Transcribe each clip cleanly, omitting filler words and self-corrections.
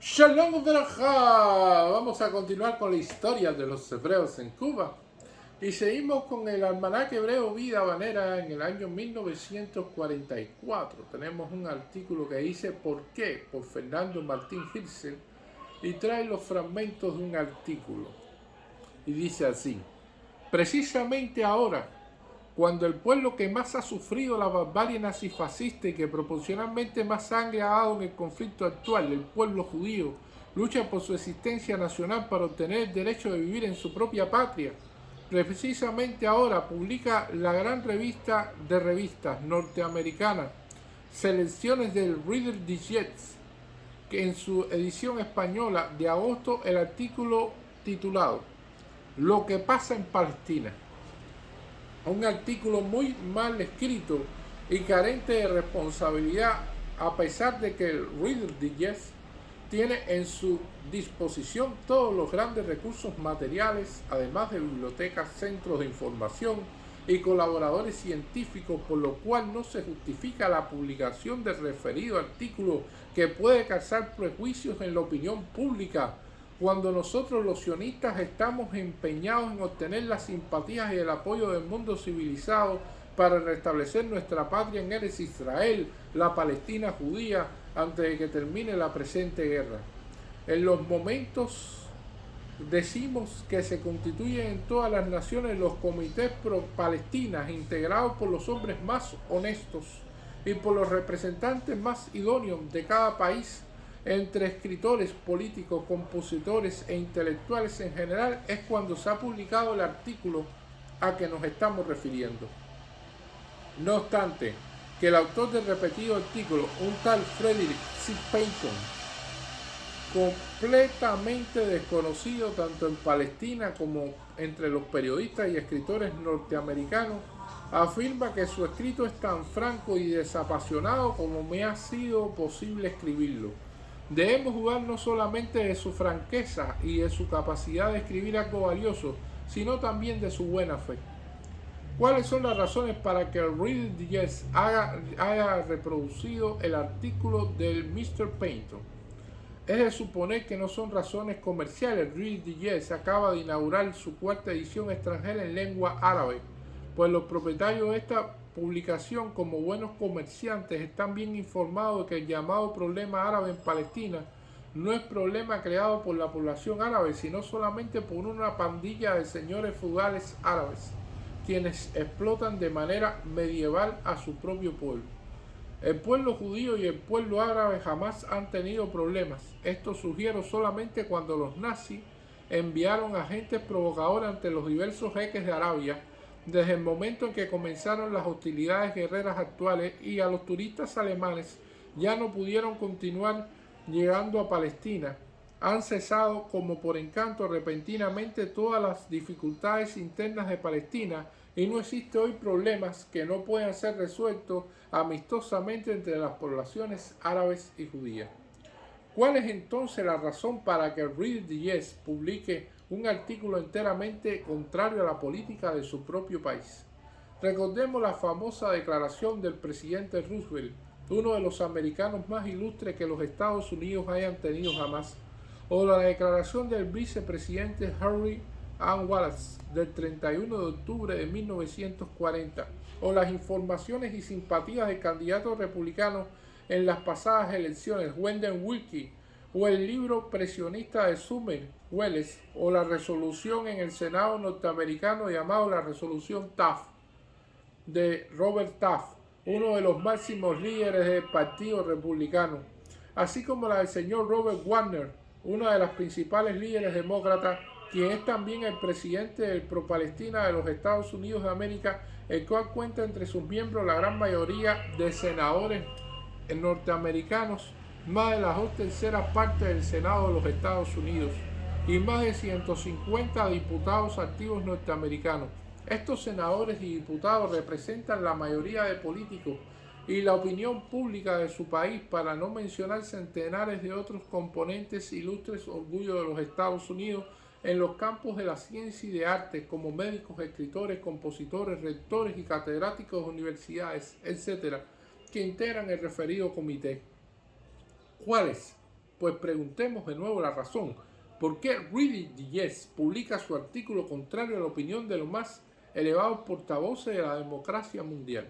Shalom Braja. Vamos a continuar con la historia de los hebreos en Cuba. Y seguimos con el almanaque hebreo Vida Habanera en el año 1944. Tenemos un artículo que dice ¿Por qué? Por Fernando Martín Hirzel y trae los fragmentos de un artículo. Y dice así: precisamente ahora, cuando el pueblo que más ha sufrido la barbarie nazifascista y que proporcionalmente más sangre ha dado en el conflicto actual, el pueblo judío, lucha por su existencia nacional para obtener el derecho de vivir en su propia patria, precisamente ahora publica la gran revista de revistas norteamericana, Selecciones del Reader Digest, que en su edición española de agosto el artículo titulado Lo que pasa en Palestina. Un artículo muy mal escrito y carente de responsabilidad, a pesar de que el Reader Digest tiene en su disposición todos los grandes recursos materiales, además de bibliotecas, centros de información y colaboradores científicos, por lo cual no se justifica la publicación del referido artículo, que puede causar prejuicios en la opinión pública, cuando nosotros los sionistas estamos empeñados en obtener las simpatías y el apoyo del mundo civilizado para restablecer nuestra patria en Eretz Israel, la Palestina judía, antes de que termine la presente guerra. En los momentos decimos que se constituyen en todas las naciones los comités pro-palestinas, integrados por los hombres más honestos y por los representantes más idóneos de cada país, entre escritores, políticos, compositores e intelectuales en general, es cuando se ha publicado el artículo a que nos estamos refiriendo. No obstante, que el autor del repetido artículo, un tal Frederick C. Payton, completamente desconocido tanto en Palestina como entre los periodistas y escritores norteamericanos, afirma que su escrito es tan franco y desapasionado como me ha sido posible escribirlo. Debemos jugar no solamente de su franqueza y de su capacidad de escribir algo valioso, sino también de su buena fe. ¿Cuáles son las razones para que el Reader Digest haya reproducido el artículo del Mr. Payton? Es de suponer que no son razones comerciales. El Reader Digest acaba de inaugurar su cuarta edición extranjera en lengua árabe, pues los propietarios de esta publicación, como buenos comerciantes, están bien informados de que el llamado problema árabe en Palestina no es problema creado por la población árabe, sino solamente por una pandilla de señores feudales árabes, quienes explotan de manera medieval a su propio pueblo. El pueblo judío y el pueblo árabe jamás han tenido problemas. Esto surgieron solamente cuando los nazis enviaron agentes provocadores ante los diversos jeques de Arabia, desde el momento en que comenzaron las hostilidades guerreras actuales, y a los turistas alemanes ya no pudieron continuar llegando a Palestina. Han cesado como por encanto repentinamente todas las dificultades internas de Palestina y no existe hoy problemas que no puedan ser resueltos amistosamente entre las poblaciones árabes y judías. ¿Cuál es entonces la razón para que el Reader Digest publique un artículo enteramente contrario a la política de su propio país? Recordemos la famosa declaración del presidente Roosevelt, uno de los americanos más ilustres que los Estados Unidos hayan tenido jamás, o la declaración del vicepresidente Henry A. Wallace del 31 de octubre de 1940, o las informaciones y simpatías de candidatos republicanos en las pasadas elecciones, Wendell Willkie, o el libro presionista de Sumner Welles, o la resolución en el Senado norteamericano llamado la resolución Taft, de Robert Taft, uno de los máximos líderes del Partido Republicano, así como la del señor Robert Warner, una de las principales líderes demócratas, quien es también el presidente del Pro-Palestina de los Estados Unidos de América, el cual cuenta entre sus miembros la gran mayoría de senadores norteamericanos, más de las 2/3 partes del Senado de los Estados Unidos y más de 150 diputados activos norteamericanos. Estos senadores y diputados representan la mayoría de políticos y la opinión pública de su país, para no mencionar centenares de otros componentes ilustres orgullo de los Estados Unidos en los campos de la ciencia y de arte, como médicos, escritores, compositores, rectores y catedráticos de universidades, etc., que integran el referido comité. ¿Cuáles Pues preguntemos de nuevo la razón. ¿Por qué Reader Digest publica su artículo contrario a la opinión de los más elevados portavoces de la democracia mundial?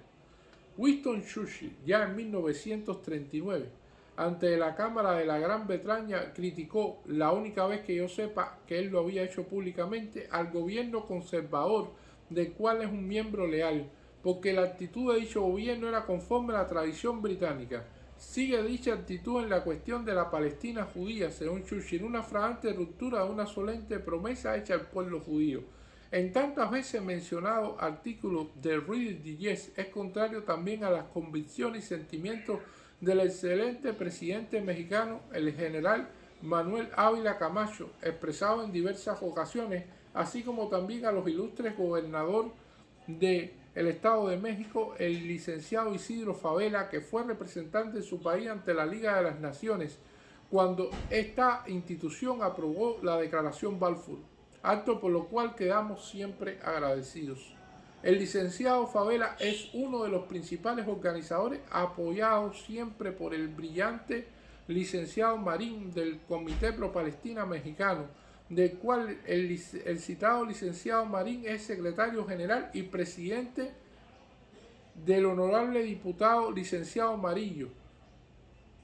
Winston Churchill, ya en 1939, ante la Cámara de la Gran Bretaña, criticó, la única vez que yo sepa que él lo había hecho públicamente, al gobierno conservador del cual es un miembro leal, porque la actitud de dicho gobierno era conforme a la tradición británica. Sigue dicha actitud en la cuestión de la Palestina judía, según Churchill, una fragante ruptura de una solemne promesa hecha al pueblo judío. En tantas veces mencionado artículo de Reader Digest es contrario también a las convicciones y sentimientos del excelente presidente mexicano, el general Manuel Ávila Camacho, expresado en diversas ocasiones, así como también a los ilustres gobernadores del Estado de México, el licenciado Isidro Fabela, que fue representante de su país ante la Liga de las Naciones cuando esta institución aprobó la Declaración Balfour, acto por lo cual quedamos siempre agradecidos. El licenciado Fabela es uno de los principales organizadores, apoyado siempre por el brillante licenciado Marín del Comité Pro Palestina Mexicano, del cual el citado licenciado Marín es secretario general y presidente del honorable diputado licenciado Marillo.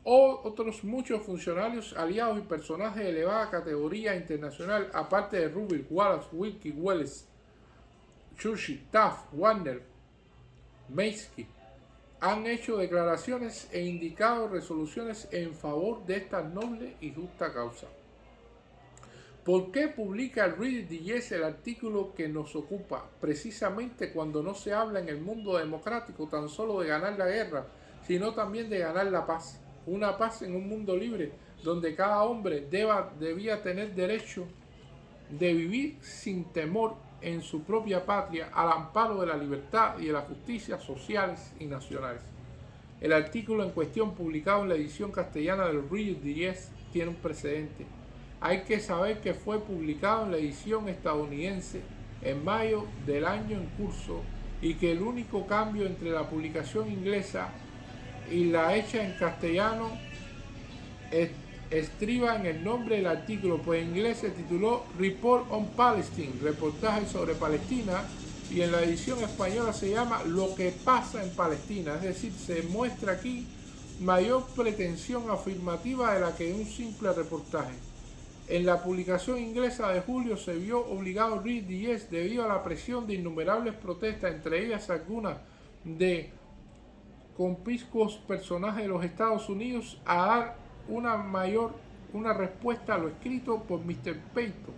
Otros muchos funcionarios, aliados y personajes de elevada categoría internacional, aparte de Rubin, Wallace, Wilkie, Welles, Churchill, Taft, Warner, Maysky, han hecho declaraciones e indicado resoluciones en favor de esta noble y justa causa. ¿Por qué publica el Reader Digest el artículo que nos ocupa? Precisamente cuando no se habla en el mundo democrático tan solo de ganar la guerra, sino también de ganar la paz. Una paz en un mundo libre, donde cada hombre debía tener derecho de vivir sin temor en su propia patria, al amparo de la libertad y de la justicia sociales y nacionales. El artículo en cuestión, publicado en la edición castellana del Reader Digest, tiene un precedente. Hay que saber que fue publicado en la edición estadounidense en mayo del año en curso y que el único cambio entre la publicación inglesa y la hecha en castellano estriba en el nombre del artículo, pues en inglés se tituló Report on Palestine, reportaje sobre Palestina, y en la edición española se llama Lo que pasa en Palestina, es decir, se muestra aquí mayor pretensión afirmativa de la que un simple reportaje. En la publicación inglesa de julio se vio obligado Reader Digest, debido a la presión de innumerables protestas, entre ellas algunas de conspicuos personajes de los Estados Unidos, a dar una respuesta a lo escrito por Mr. Peyton,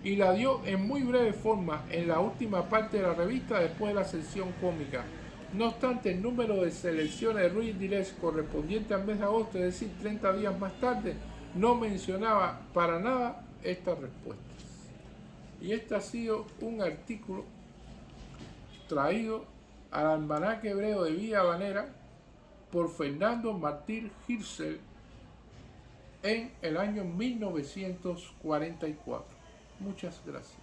y la dio en muy breve forma en la última parte de la revista después de la sección cómica. No obstante, el número de selecciones de Reader Digest correspondiente al mes de agosto, es decir, 30 días más tarde, no mencionaba para nada estas respuestas. Y este ha sido un artículo traído al Almanaque Hebreo de Vida Habanera por Fernando Martín Hirschel en el año 1944. Muchas gracias.